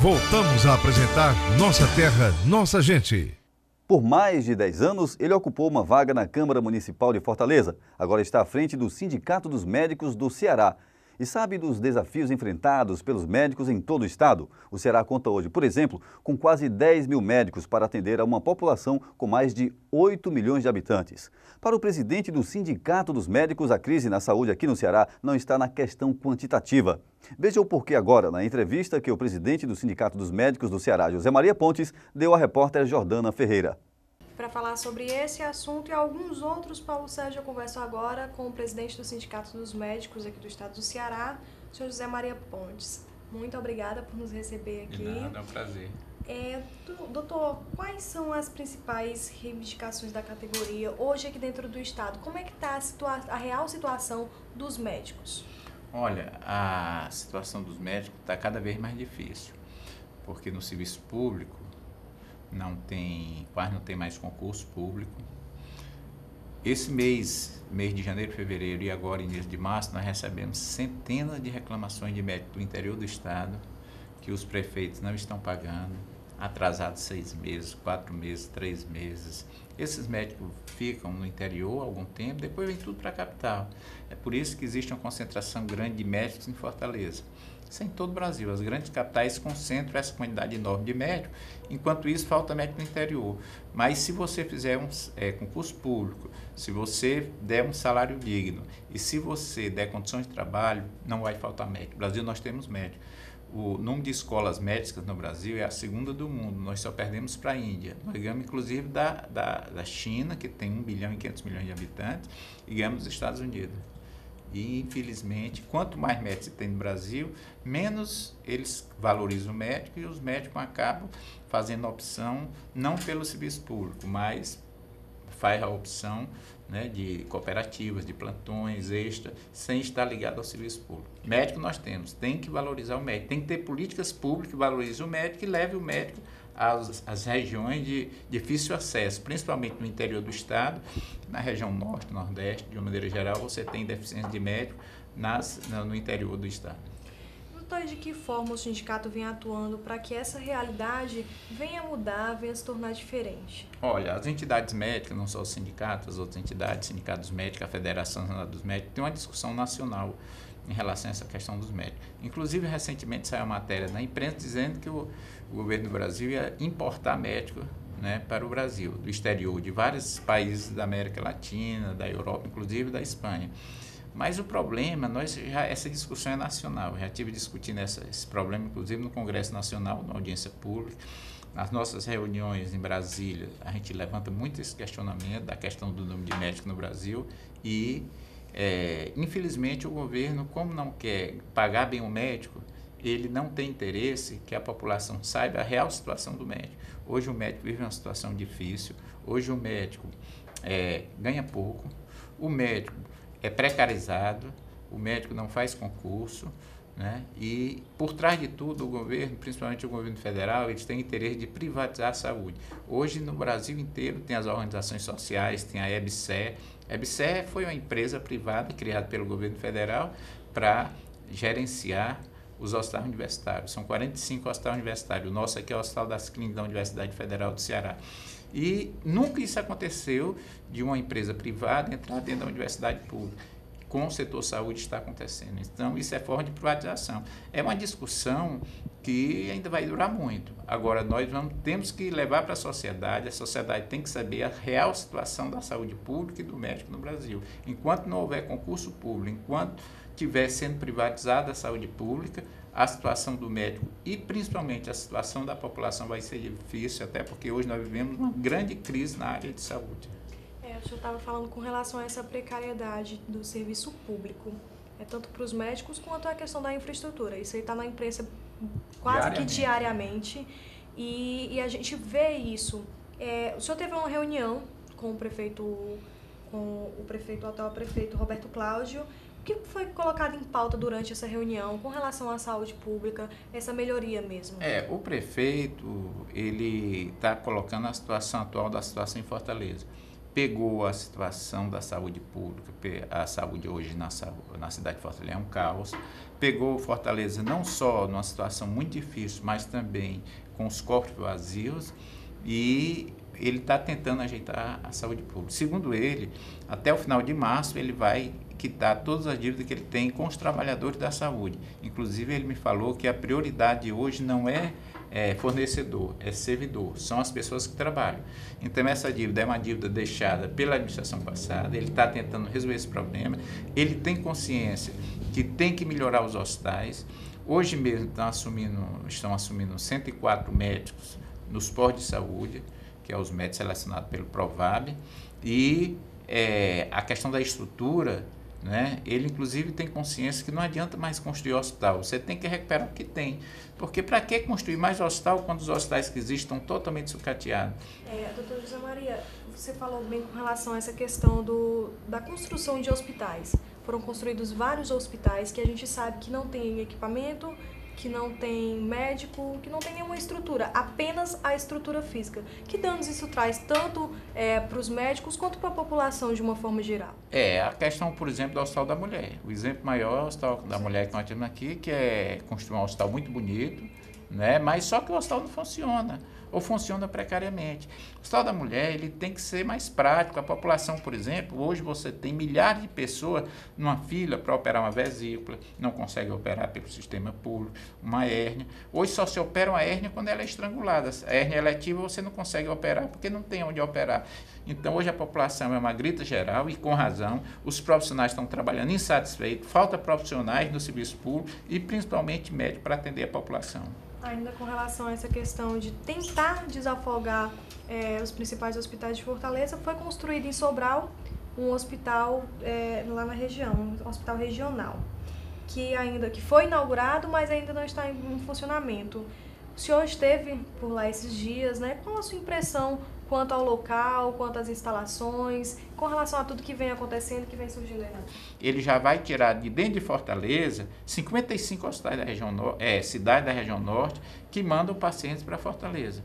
Voltamos a apresentar Nossa Terra, Nossa Gente. Por mais de 10 anos, ele ocupou uma vaga na Câmara Municipal de Fortaleza. Agora está à frente do Sindicato dos Médicos do Ceará. E sabe dos desafios enfrentados pelos médicos em todo o estado? O Ceará conta hoje, por exemplo, com quase 10 mil médicos para atender a uma população com mais de 8 milhões de habitantes. Para o presidente do Sindicato dos Médicos, a crise na saúde aqui no Ceará não está na questão quantitativa. Veja o porquê agora na entrevista que o presidente do Sindicato dos Médicos do Ceará, José Maria Pontes, deu à repórter Jordana Ferreira. Para falar sobre esse assunto e alguns outros, Paulo Sérgio, eu converso agora com o presidente do Sindicato dos Médicos aqui do estado do Ceará, o senhor José Maria Pontes. Muito obrigada por nos receber aqui. De nada, é um prazer. Doutor, quais são as principais reivindicações da categoria hoje aqui dentro do estado? Como é que está a real situação dos médicos? Olha, a situação dos médicos está cada vez mais difícil, porque no serviço público quase não tem mais concurso público. Esse mês de janeiro, fevereiro e agora início de março, nós recebemos centenas de reclamações de médicos do interior do estado que os prefeitos não estão pagando, atrasados 6 meses, 4 meses, 3 meses. Esses médicos ficam no interior algum tempo, depois vem tudo para a capital. É por isso que existe uma concentração grande de médicos em Fortaleza. Isso é em todo o Brasil. As grandes capitais concentram essa quantidade enorme de médicos, enquanto isso falta médico no interior. Mas se você fizer concurso público, se você der um salário digno e se você der condições de trabalho, não vai faltar médico. No Brasil nós temos médico. O número de escolas médicas no Brasil é a segunda do mundo, nós só perdemos para a Índia. Nós ganhamos inclusive da China, que tem 1 bilhão e 500 milhões de habitantes, e ganhamos dos Estados Unidos. E, infelizmente, quanto mais médicos tem no Brasil, menos eles valorizam o médico e os médicos acabam fazendo a opção, não pelo serviço público, mas faz a opção, né, de cooperativas, de plantões extra, sem estar ligado ao serviço público. Médico nós temos, tem que valorizar o médico, tem que ter políticas públicas que valorizem o médico e leve o médico às regiões de difícil acesso, principalmente no interior do estado, na região norte, nordeste, de uma maneira geral, você tem deficiência de médico no interior do estado. Doutor, de que forma o sindicato vem atuando para que essa realidade venha mudar, venha se tornar diferente? Olha, as entidades médicas, não só os sindicatos, as outras entidades, sindicatos médicos, a Federação Nacional dos Médicos, tem uma discussão nacional em relação a essa questão dos médicos. Inclusive, recentemente saiu uma matéria na imprensa dizendo que o governo do Brasil ia importar médicos, né, para o Brasil, do exterior, de vários países da América Latina, da Europa, inclusive da Espanha. Mas o problema, essa discussão é nacional. Eu já estive discutindo esse problema, inclusive no Congresso Nacional, na audiência pública. Nas nossas reuniões em Brasília, a gente levanta muito esse questionamento da questão do número de médicos no Brasil e, infelizmente, o governo, como não quer pagar bem o médico, ele não tem interesse que a população saiba a real situação do médico. Hoje o médico vive uma situação difícil, hoje o médico ganha pouco, o médico é precarizado, o médico não faz concurso, né? E por trás de tudo o governo, principalmente o governo federal, eles têm interesse de privatizar a saúde. Hoje no Brasil inteiro tem as organizações sociais, tem a EBSER. A EBSER foi uma empresa privada criada pelo governo federal para gerenciar os hospitais universitários. São 45 hospitais universitários. O nosso aqui é o Hospital das Clínicas da Universidade Federal do Ceará. E nunca isso aconteceu de uma empresa privada entrar dentro da universidade pública. Com o setor saúde está acontecendo. Então, isso é forma de privatização. É uma discussão que ainda vai durar muito. Agora, nós temos que levar para a sociedade tem que saber a real situação da saúde pública e do médico no Brasil. Enquanto não houver concurso público, enquanto estiver sendo privatizada a saúde pública, a situação do médico e principalmente a situação da população vai ser difícil, até porque hoje nós vivemos uma grande crise na área de saúde. O senhor estava falando com relação a essa precariedade do serviço público, tanto para os médicos quanto a questão da infraestrutura. Isso aí está na imprensa quase que diariamente e a gente vê isso. O senhor teve uma reunião com o atual prefeito Roberto Cláudio. O que foi colocado em pauta durante essa reunião com relação à saúde pública, essa melhoria mesmo? O prefeito, ele está colocando a situação atual da situação em Fortaleza. pegou a situação da saúde pública, a saúde hoje na cidade de Fortaleza é um caos, pegou Fortaleza não só numa situação muito difícil, mas também com os corpos vazios, e ele está tentando ajeitar a saúde pública. Segundo ele, até o final de março ele vai quitar todas as dívidas que ele tem com os trabalhadores da saúde. Inclusive ele me falou que a prioridade hoje não é fornecedor, é servidor, são as pessoas que trabalham. Então essa dívida é uma dívida deixada pela administração passada, ele está tentando resolver esse problema, ele tem consciência que tem que melhorar os hospitais. Hoje mesmo estão assumindo 104 médicos nos postos de saúde, que é os médicos selecionados pelo Provab, e a questão da estrutura, né, ele inclusive tem consciência que não adianta mais construir hospital, você tem que recuperar o que tem, porque para que construir mais hospital quando os hospitais que existem estão totalmente sucateados? Doutora José Maria, você falou bem com relação a essa questão da construção de hospitais. Foram construídos vários hospitais que a gente sabe que não tem equipamento, que não tem médico, que não tem nenhuma estrutura, apenas a estrutura física. Que danos isso traz tanto para os médicos quanto para a população de uma forma geral? A questão, por exemplo, do Hospital da Mulher. O exemplo maior é o Hospital da Mulher que nós temos aqui, que é construir um hospital muito bonito, né? Mas só que o hospital não funciona, ou funciona precariamente. O Hospital da Mulher ele tem que ser mais prático. A população, por exemplo, hoje você tem milhares de pessoas numa fila para operar uma vesícula, não consegue operar pelo sistema público, uma hérnia. Hoje só se opera uma hérnia quando ela é estrangulada. A hérnia eletiva você não consegue operar porque não tem onde operar. Então hoje a população é uma grita geral e com razão, os profissionais estão trabalhando insatisfeitos, falta profissionais no serviço público e principalmente médicos para atender a população. Ainda com relação a essa questão de tentar desafogar os principais hospitais de Fortaleza, foi construído em Sobral um hospital lá na região, um hospital regional, que foi inaugurado, mas ainda não está em funcionamento. O senhor esteve por lá esses dias, né? Qual a sua impressão quanto ao local, quanto às instalações, com relação a tudo que vem acontecendo, que vem surgindo aí? Ele já vai tirar de dentro de Fortaleza 55 hospitais da região cidades da região norte que mandam pacientes para Fortaleza.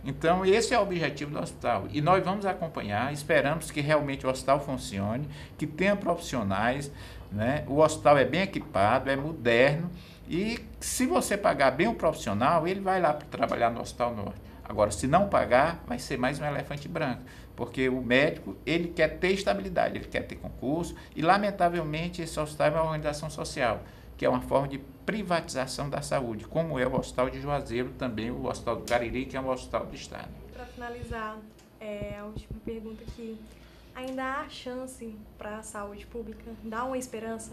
Então esse é o objetivo do hospital e nós vamos acompanhar, esperamos que realmente o hospital funcione, que tenha profissionais, né? O hospital é bem equipado, é moderno e se você pagar bem o profissional, ele vai lá para trabalhar no Hospital Norte. Agora, se não pagar, vai ser mais um elefante branco, porque o médico, ele quer ter estabilidade, ele quer ter concurso, e lamentavelmente esse hospital é uma organização social, que é uma forma de privatização da saúde, como é o Hospital de Juazeiro, também o Hospital do Cariri, que é um hospital do Estado. Para finalizar, a última pergunta aqui, ainda há chance para a saúde pública? Dá uma esperança?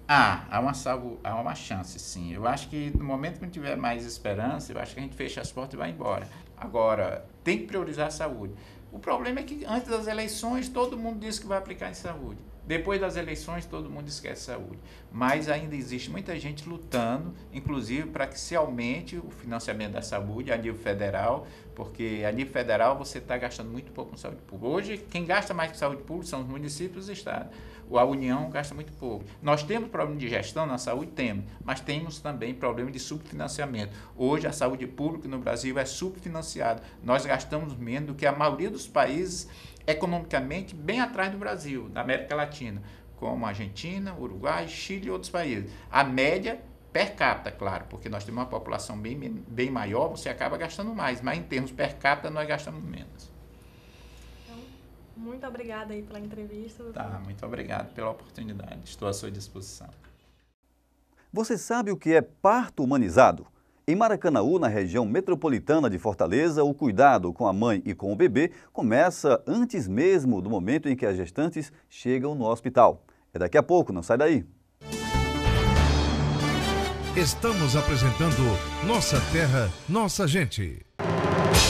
Há uma chance, sim. Eu acho que no momento que não tiver mais esperança, eu acho que a gente fecha as portas e vai embora. Agora, tem que priorizar a saúde. O problema é que antes das eleições, todo mundo diz que vai aplicar em saúde. Depois das eleições, todo mundo esquece saúde. Mas ainda existe muita gente lutando, inclusive para que se aumente o financiamento da saúde a nível federal, porque a nível federal você está gastando muito pouco com saúde pública. Hoje, quem gasta mais com saúde pública são os municípios e os estados. A União gasta muito pouco. Nós temos problema de gestão na saúde? Temos, mas temos também problema de subfinanciamento. Hoje, a saúde pública no Brasil é subfinanciada. Nós gastamos menos do que a maioria dos países economicamente bem atrás do Brasil, da América Latina, como a Argentina, Uruguai, Chile e outros países. A média per capita, claro, porque nós temos uma população bem maior, você acaba gastando mais, mas em termos per capita nós gastamos menos. Então, muito obrigada aí pela entrevista. Tá, muito obrigado pela oportunidade, estou à sua disposição. Você sabe o que é parto humanizado? Em Maracanaú, na região metropolitana de Fortaleza, o cuidado com a mãe e com o bebê começa antes mesmo do momento em que as gestantes chegam no hospital. É daqui a pouco, não sai daí. Estamos apresentando Nossa Terra, Nossa Gente.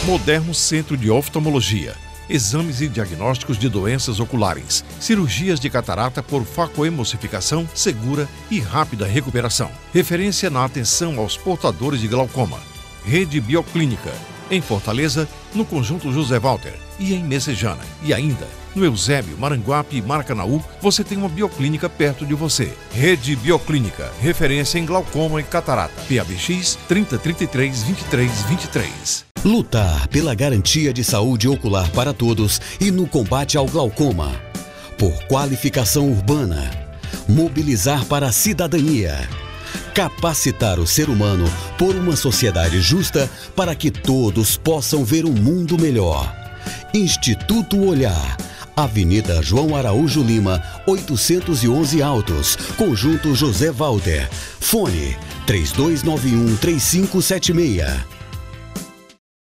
Moderno Centro de Oftalmologia. Exames e diagnósticos de doenças oculares. Cirurgias de catarata por facoemulsificação segura e rápida recuperação. Referência na atenção aos portadores de glaucoma. Rede Bioclínica. Em Fortaleza, no Conjunto José Walter e em Messejana. E ainda, no Eusébio, Maranguape e Maracanaú, você tem uma bioclínica perto de você. Rede Bioclínica. Referência em glaucoma e catarata. PABX 3033 2323. Lutar pela garantia de saúde ocular para todos e no combate ao glaucoma. Por qualificação urbana. Mobilizar para a cidadania. Capacitar o ser humano por uma sociedade justa para que todos possam ver um mundo melhor. Instituto Olhar. Avenida João Araújo Lima, 811 Altos, Conjunto José Walter. Fone 3291-3576.